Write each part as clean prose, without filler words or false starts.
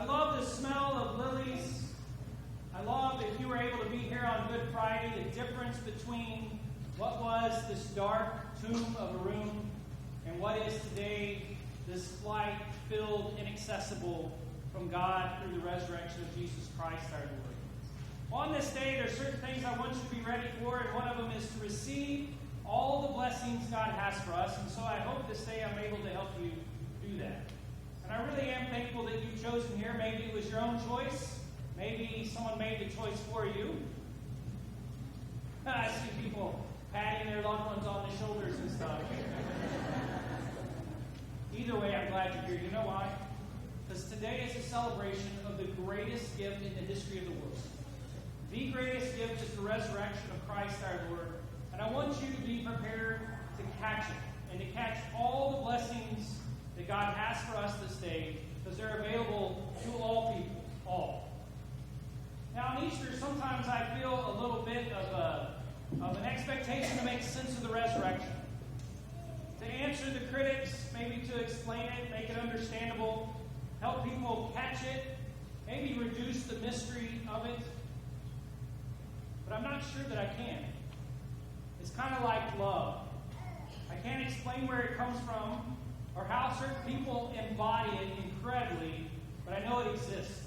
I love the smell of lilies. I love, if you were able to be here on Good Friday, the difference between what was this dark tomb of a room and what is today this light filled, inaccessible from God through the resurrection of Jesus Christ our Lord. On this day, there are certain things I want you to be ready for, and one of them is to receive all the blessings God has for us. And so I hope this day I'm able to help you do that. And I really am thankful that you've chosen here. Maybe it was your own choice. Maybe someone made the choice for you. I see people patting their loved ones on the shoulders and stuff. Either way, I'm glad you're here. You know why? Because today is a celebration of the greatest gift in the history of the world. The greatest gift is the resurrection of Christ our Lord. And I want you to be prepared to catch it and to catch all the blessings that God has for us this day, because they're available to all people, all. Now on Easter, sometimes I feel a little bit of an expectation to make sense of the resurrection. To answer the critics, maybe to explain it, make it understandable, help people catch it, maybe reduce the mystery of it. But I'm not sure that I can. It's kind of like love. I can't explain where it comes from or how certain people embody it incredibly, but I know it exists.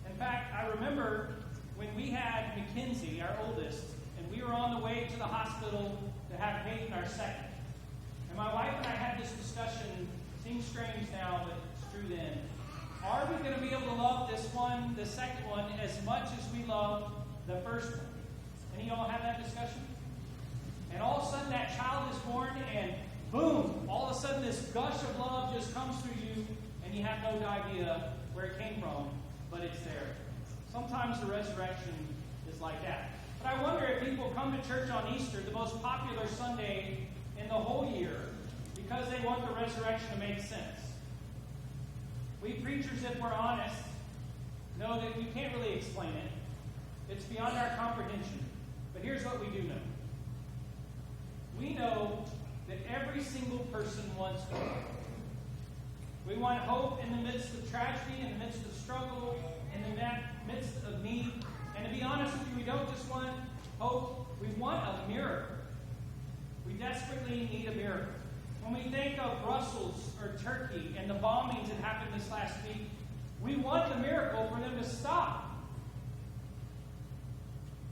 In fact, I remember when we had Mackenzie, our oldest, and we were on the way to the hospital to have Peyton, our second. And my wife and I had this discussion. It seems strange now, but it's true then. Are we going to be able to love this one, the second one, as much as we love the first one? Any of y'all have that discussion? And all of a sudden that child is born and boom, all of a sudden this gush of love just comes through you and you have no idea where it came from, but it's there. Sometimes the resurrection is like that. But I wonder if people come to church on Easter, the most popular Sunday in the whole year, because they want the resurrection to make sense. We preachers, if we're honest, know that we can't really explain it. It's beyond our comprehension. But here's what we do know. We know that every single person wants hope. We want hope in the midst of tragedy, in the midst of struggle, in the midst of need. And to be honest with you, we don't just want hope, we want a miracle. We desperately need a miracle. When we think of Brussels or Turkey and the bombings that happened this last week, we want the miracle for them to stop.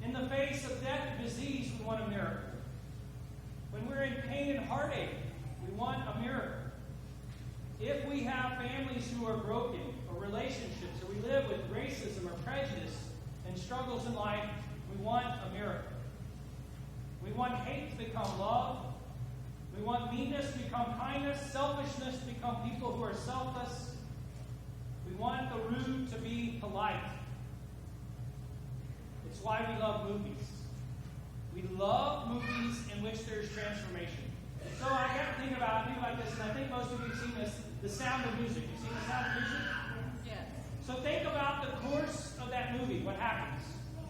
In the face of death and disease, we want a miracle. When we're in pain and heartache, we want a miracle. If we have families who are broken, or relationships, or we live with racism or prejudice and struggles in life, we want a miracle. We want hate to become love. We want meanness to become kindness, selfishness to become people who are selfless. We want the rude to be polite. It's why we love movies. We love movies in which there's transformation. So I got to think about this, and I think most of you have seen this, The Sound of Music. You've seen The Sound of Music? Yes. So think about the course of that movie. What happens?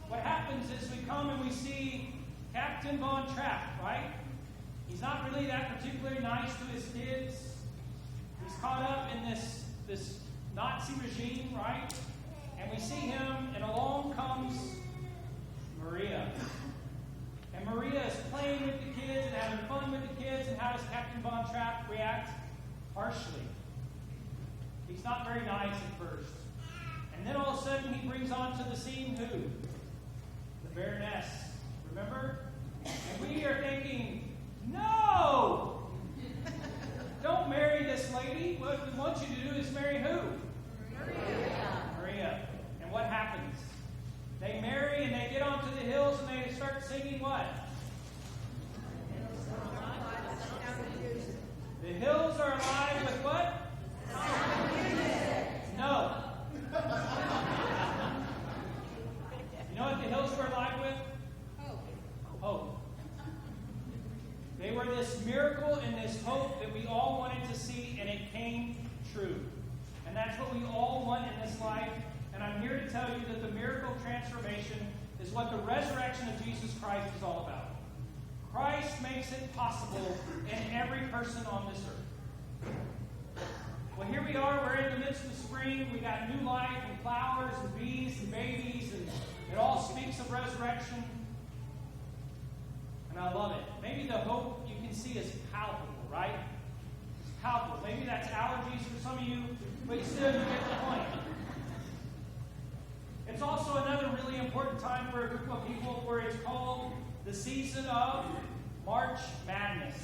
What happens is we come and we see Captain Von Trapp, right? He's not really that particularly nice to his kids. He's caught up in this Nazi regime, right? And we see him, and along comes Maria. And Maria is playing with the kids and having fun with the kids. And how does Captain Von Trapp react? Harshly. He's not very nice at first. And then all of a sudden he brings onto the scene who? The Baroness. Remember? And we are thinking, no! Don't marry this lady. What we want you to do is marry who? Maria. And what happens? They marry and they get onto the hills and they start singing what? The hills are alive with what? No. You know what the hills were alive with? Hope. They were this miracle and this hope that we all wanted to see, and it came true. And that's what we all want in this life. And I'm here to tell you that the miracle transformation is what the resurrection of Jesus Christ is all about. Christ makes it possible in every person on this earth. Well, here we are. We're in the midst of spring. We got new life and flowers and bees and babies, and it all speaks of resurrection. And I love it. Maybe the hope you can see is palpable, right? It's palpable. Maybe that's allergies for some of you, but still you get the point. It's also another really important time for a group of people where it's called the season of March Madness.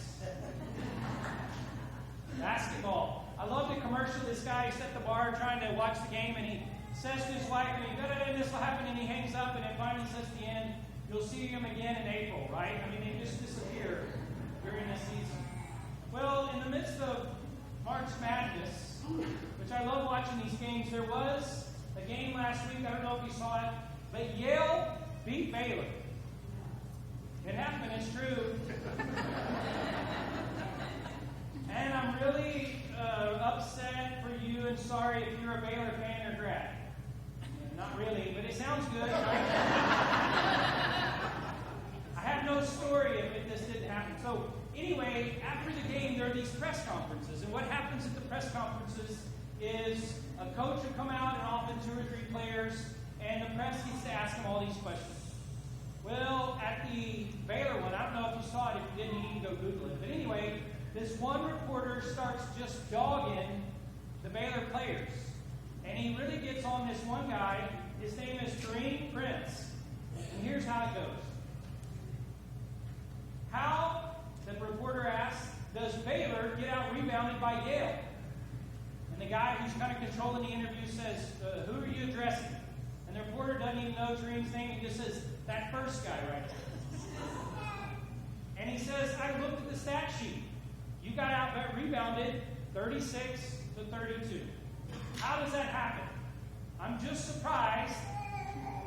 Basketball. I love the commercial. This guy is at the bar trying to watch the game, and he says to his wife, and this will happen, and he hangs up, and it finally says at the end, you'll see him again in April, right? I mean, they just disappear during this season. Well, in the midst of March Madness, which I love watching these games, there was a game last week, I don't know if you saw it, but Yale beat Baylor. It happened, it's true. And I'm really upset for you and sorry if you're a Baylor fan or grad. Not really, but it sounds good, right? I have no story if this didn't happen. So anyway, after the game, there are these press conferences. And what happens at the press conferences is a coach will come out and often 2 or 3 players, and the press gets to ask them all these questions. Well, at the Baylor one, I don't know if you saw it. If you didn't, you can go Google it. But anyway, this one reporter starts just dogging the Baylor players. And he really gets on this one guy. His name is Taurean Prince. And here's how it goes. How, the reporter asks, does Baylor get out-rebounded by Yale? And the guy who's kind of controlling the interview says, who are you addressing? And the reporter doesn't even know Taurean's name. He just says, that first guy right there. And he says, I looked at the stat sheet. You got out-rebounded 36 to 32. How does that happen? I'm just surprised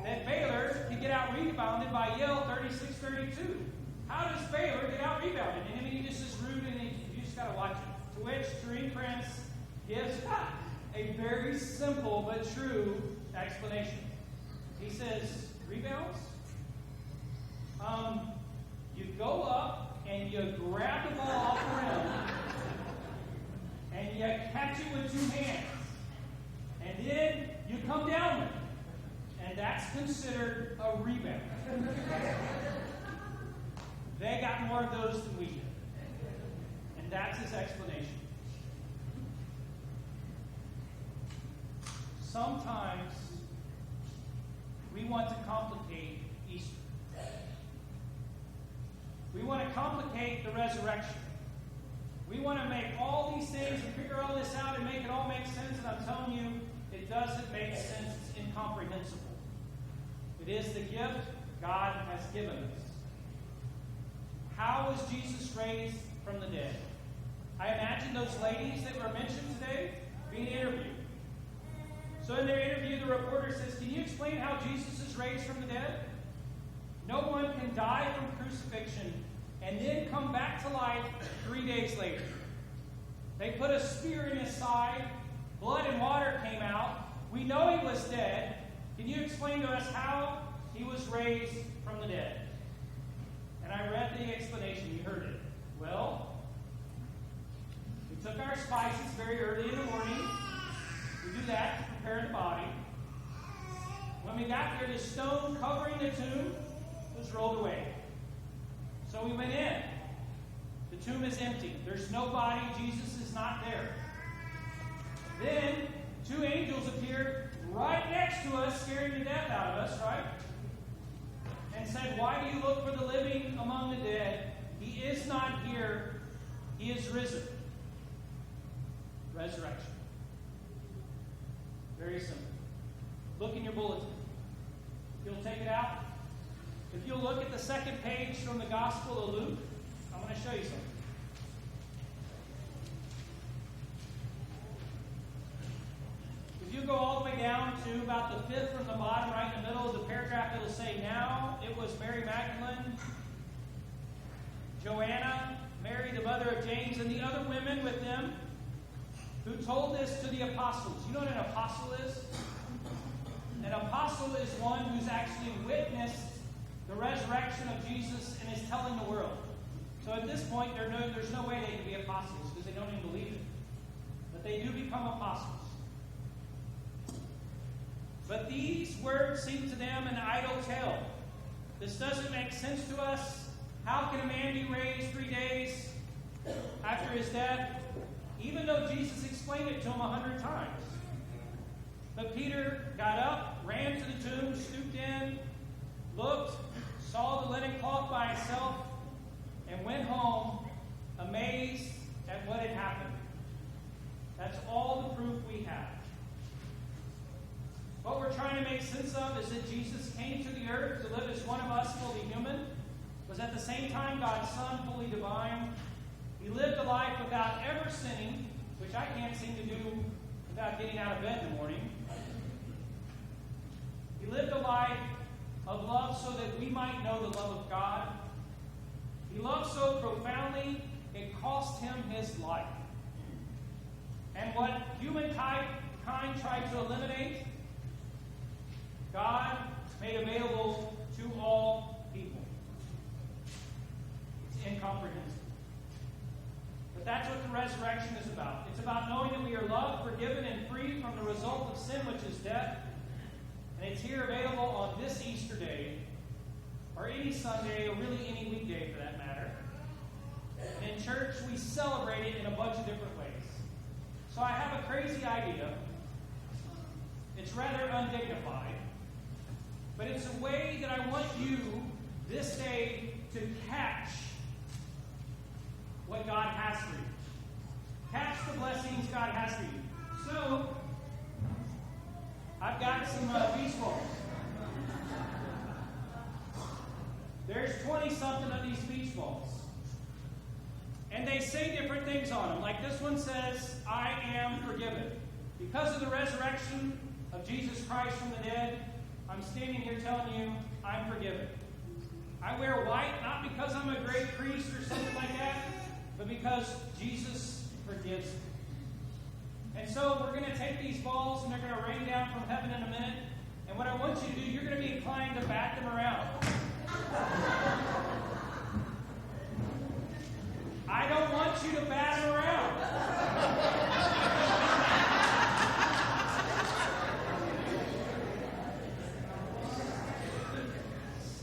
that Baylor can get out-rebounded by Yale 36-32. How does Baylor get out-rebounded? And I mean, he just is rude, and you just got to watch it. To which Taurean Prince gives a very simple but true explanation. He says, rebounds? You go up and you grab the ball off the rim, and you catch it with 2 hands. And then you come down with it. And that's considered a rebound. They got more of those than we did. And that's his explanation. Sometimes we want to complicate Easter. We want to complicate the resurrection. We want to make all these things and figure all this out and make it all make sense, and I'm telling you, it doesn't make sense. It's incomprehensible. It is the gift God has given us. How was Jesus raised from the dead? I imagine those ladies that were mentioned today being interviewed. So in their interview, the reporter says, can you explain how Jesus is raised from the dead? No one can die from crucifixion and then come back to life 3 days later. They put a spear in his side, blood and water came out. We know he was dead. Can you explain to us how he was raised from the dead? And I read the explanation. You heard it. Well, we took our spices very early in the morning. We do that to prepare the body. When we got there, the stone covering the tomb was rolled away. So we went in. The tomb is empty. There's no body. Jesus is not there. Then 2 angels appeared right next to us, scaring the death out of us, right? And said, why do you look for the living among the dead? He is not here. He is risen. Resurrection. Very simple. Look in your bulletin. You'll take it out. If you'll look at the 2nd page from the Gospel of Luke, I'm going to show you something. If you go all the way down to about the 5th from the bottom, right in the middle of the paragraph, it'll say, now it was Mary Magdalene, Joanna, Mary the mother of James, and the other women with them who told this to the apostles. You know what an apostle is? An apostle is one who's actually witnessed the resurrection of Jesus and is telling the world. So at this point, there's no way they can be apostles because they don't even believe it. But they do become apostles. But these words seem to them an idle tale. This doesn't make sense to us. How can a man be raised 3 days after his death? Even though Jesus explained it to him 100 times. But Peter got up, ran to the tomb, stooped in, looked, saw the linen cloth by itself, and went home amazed at what had happened. That's all the proof we have. What we're trying to make sense of is that Jesus came to the earth to live as one of us, fully human, was at the same time God's Son, fully divine. He lived a life without ever sinning, which I can't seem to do without getting out of bed in the morning. He lived a life of love so that we might know the love of God. He loved so profoundly, it cost him his life. And what humankind tried to eliminate, God made available to all people. It's incomprehensible. But that's what the resurrection is about. It's about knowing that we are loved, forgiven, and free from the result of sin, which is death. And it's here available on this Easter day, or any Sunday, or really any weekday for that matter. And in church, we celebrate it in a bunch of different ways. So I have a crazy idea. It's rather undignified. But it's a way that I want you this day to catch what God has for you. Catch the blessings God has for you. So, I've got some beach balls. There's 20-something of these beach balls. And they say different things on them. Like this one says, I am forgiven. Because of the resurrection of Jesus Christ from the dead, I'm standing here telling you, I'm forgiven. I wear white, not because I'm a great priest or something like that, but because Jesus forgives me. And so we're going to take these balls and they're going to rain down from heaven in a minute. And what I want you to do, you're going to be inclined to bat them around. I don't want you to bat them around.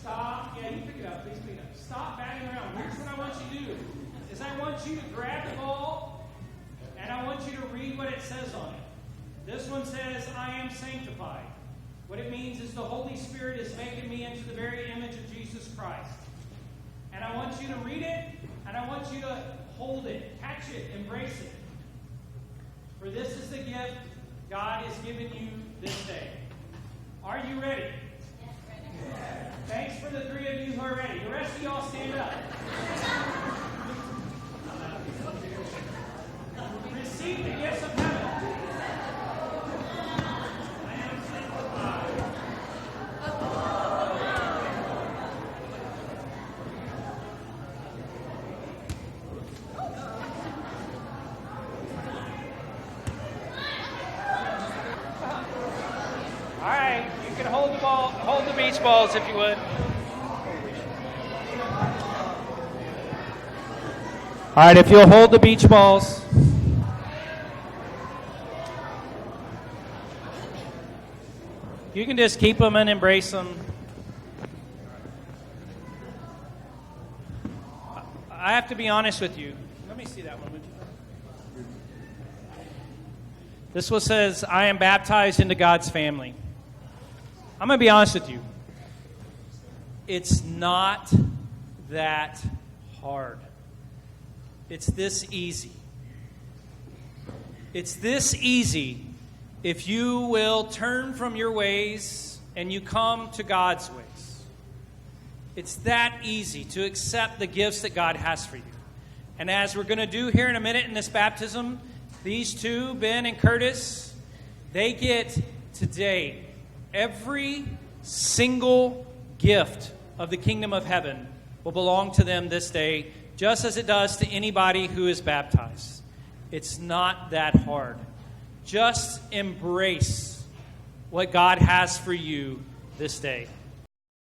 Stop. Yeah, you pick it up. Please pick it up. Stop batting around. Here's what I want you to do. Is I want you to grab the ball and I want you to read what it says on it. This one says, I am sanctified. What it means is the Holy Spirit is making me into the very image of Jesus Christ. And I want you to read it, and I want you to hold it, catch it, embrace it. For this is the gift God has given you this day. Are you ready? Yes, ready. Thanks for the 3 of you who are ready. The rest of y'all stand up. Receive the gifts of heaven. I am sanctified. All right, you can hold the beach balls if you would. All right, if you'll hold the beach balls. You can just keep them and embrace them. I have to be honest with you. Let me see that one, would you? This one says, I am baptized into God's family. I'm going to be honest with you. It's not that hard. It's this easy. It's this easy if you will turn from your ways and you come to God's ways. It's that easy to accept the gifts that God has for you. And as we're going to do here in a minute in this baptism, these two, Ben and Curtis, they get today every single gift of the kingdom of heaven will belong to them this day, just as it does to anybody who is baptized. It's not that hard. Just embrace what God has for you this day.